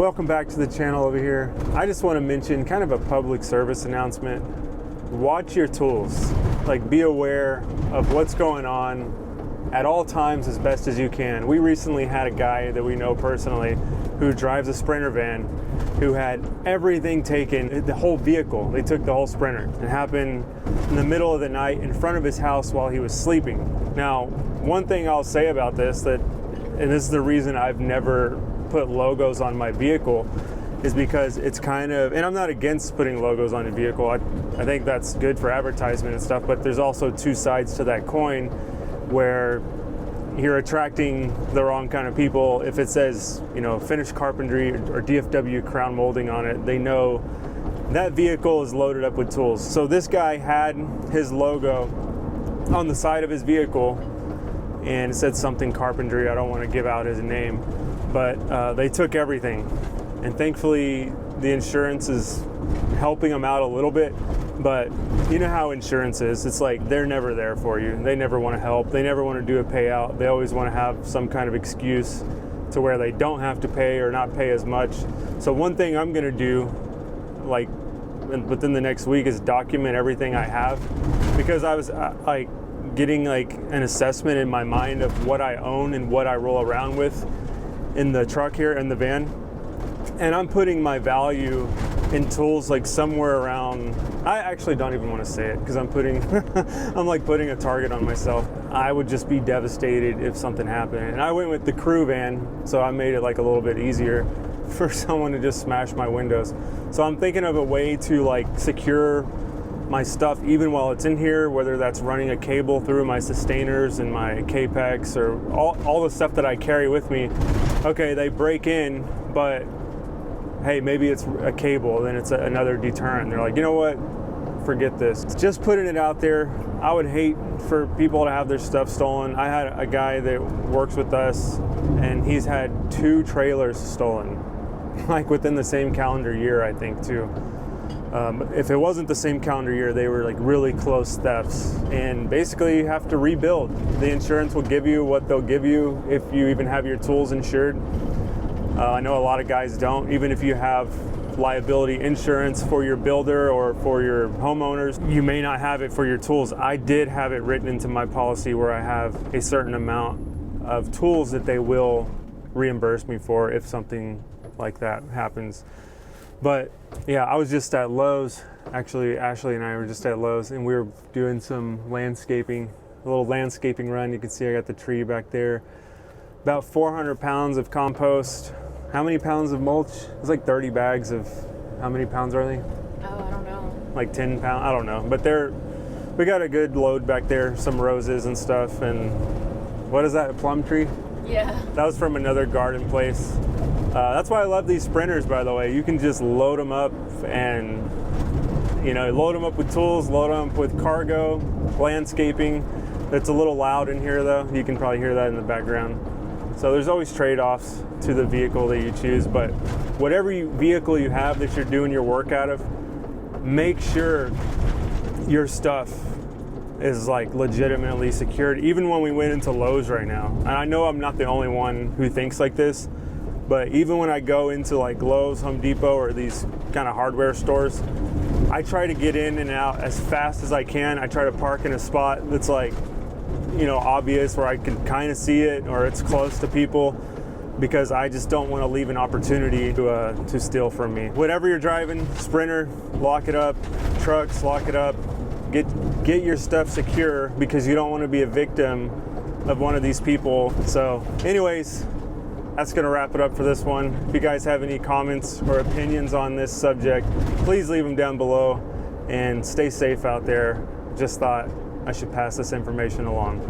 Welcome back to the channel over here. I just want to mention kind of a public service announcement. Watch your tools. Like, be aware of what's going on at all times as best as you can. We recently had a guy that we know personally who drives a Sprinter van who had everything taken, the whole vehicle. They took the whole Sprinter. It happened in the middle of the night in front of his house while he was sleeping. Now, one thing I'll say about this, and this is the reason I've never put logos on my vehicle, is because it's kind of, and I'm not against putting logos on a vehicle. I think that's good for advertisement and stuff, but there's also two sides to that coin where you're attracting the wrong kind of people. If it says, you know, finished carpentry or DFW crown molding on it, they know that vehicle is loaded up with tools. So this guy had his logo on the side of his vehicle and it said something carpentry. I don't want to give out his name, but they took everything. And thankfully the insurance is helping them out a little bit, but you know how insurance is. It's like they're never there for you. They never want to help. They never want to do a payout. They always want to have some kind of excuse to where they don't have to pay or not pay as much. So one thing I'm going to do, like within the next week, is document everything I have, because I was like getting like an assessment in my mind of what I own and what I roll around with in the truck here, in the van. And I'm putting my value in tools like somewhere around, I actually don't even want to say it because I'm putting, I'm like putting a target on myself. I would just be devastated if something happened. And I went with the crew van, so I made it like a little bit easier for someone to just smash my windows. So I'm thinking of a way to like secure my stuff even while it's in here, whether that's running a cable through my sustainers and my Capex or all the stuff that I carry with me. Okay, they break in, but hey, maybe it's a cable, then it's another deterrent. They're like, you know what, forget this. Just putting it out there. I would hate for people to have their stuff stolen. I had a guy that works with us and he's had 2 trailers stolen, like within the same calendar year, I think, too. If it wasn't the same calendar year, they were like really close thefts, and basically you have to rebuild. The insurance will give you what they'll give you if you even have your tools insured. I know a lot of guys don't. Even if you have liability insurance for your builder or for your homeowners, you may not have it for your tools. I did have it written into my policy where I have a certain amount of tools that they will reimburse me for if something like that happens. But yeah, I was just at Lowe's. Actually, Ashley and I were just at Lowe's and we were doing some landscaping, a little landscaping run. You can see I got the tree back there. About 400 pounds of compost. How many pounds of mulch? It's like 30 bags of, how many pounds are they? Oh, I don't know. Like 10 pounds, I don't know. But we got a good load back there, some roses and stuff. And what is that, a plum tree? Yeah. That was from another garden place. That's why I love these Sprinters, by the way. You can just load them up and, you know, load them up with tools, load them up with cargo, landscaping. It's a little loud in here though. You can probably hear that in the background. So there's always trade-offs to the vehicle that you choose, but whatever vehicle you have that you're doing your work out of, make sure your stuff is like legitimately secured. Even when we went into Lowe's right now, and I know I'm not the only one who thinks like this, but even when I go into like Lowe's, Home Depot, or these kind of hardware stores, I try to get in and out as fast as I can. I try to park in a spot that's like, you know, obvious, where I can kind of see it or it's close to people, because I just don't want to leave an opportunity to steal from me. Whatever you're driving, Sprinter, lock it up. Trucks, lock it up. Get your stuff secure, because you don't want to be a victim of one of these people. So anyways, that's going to wrap it up for this one. If you guys have any comments or opinions on this subject, please leave them down below, and stay safe out there. Just thought I should pass this information along.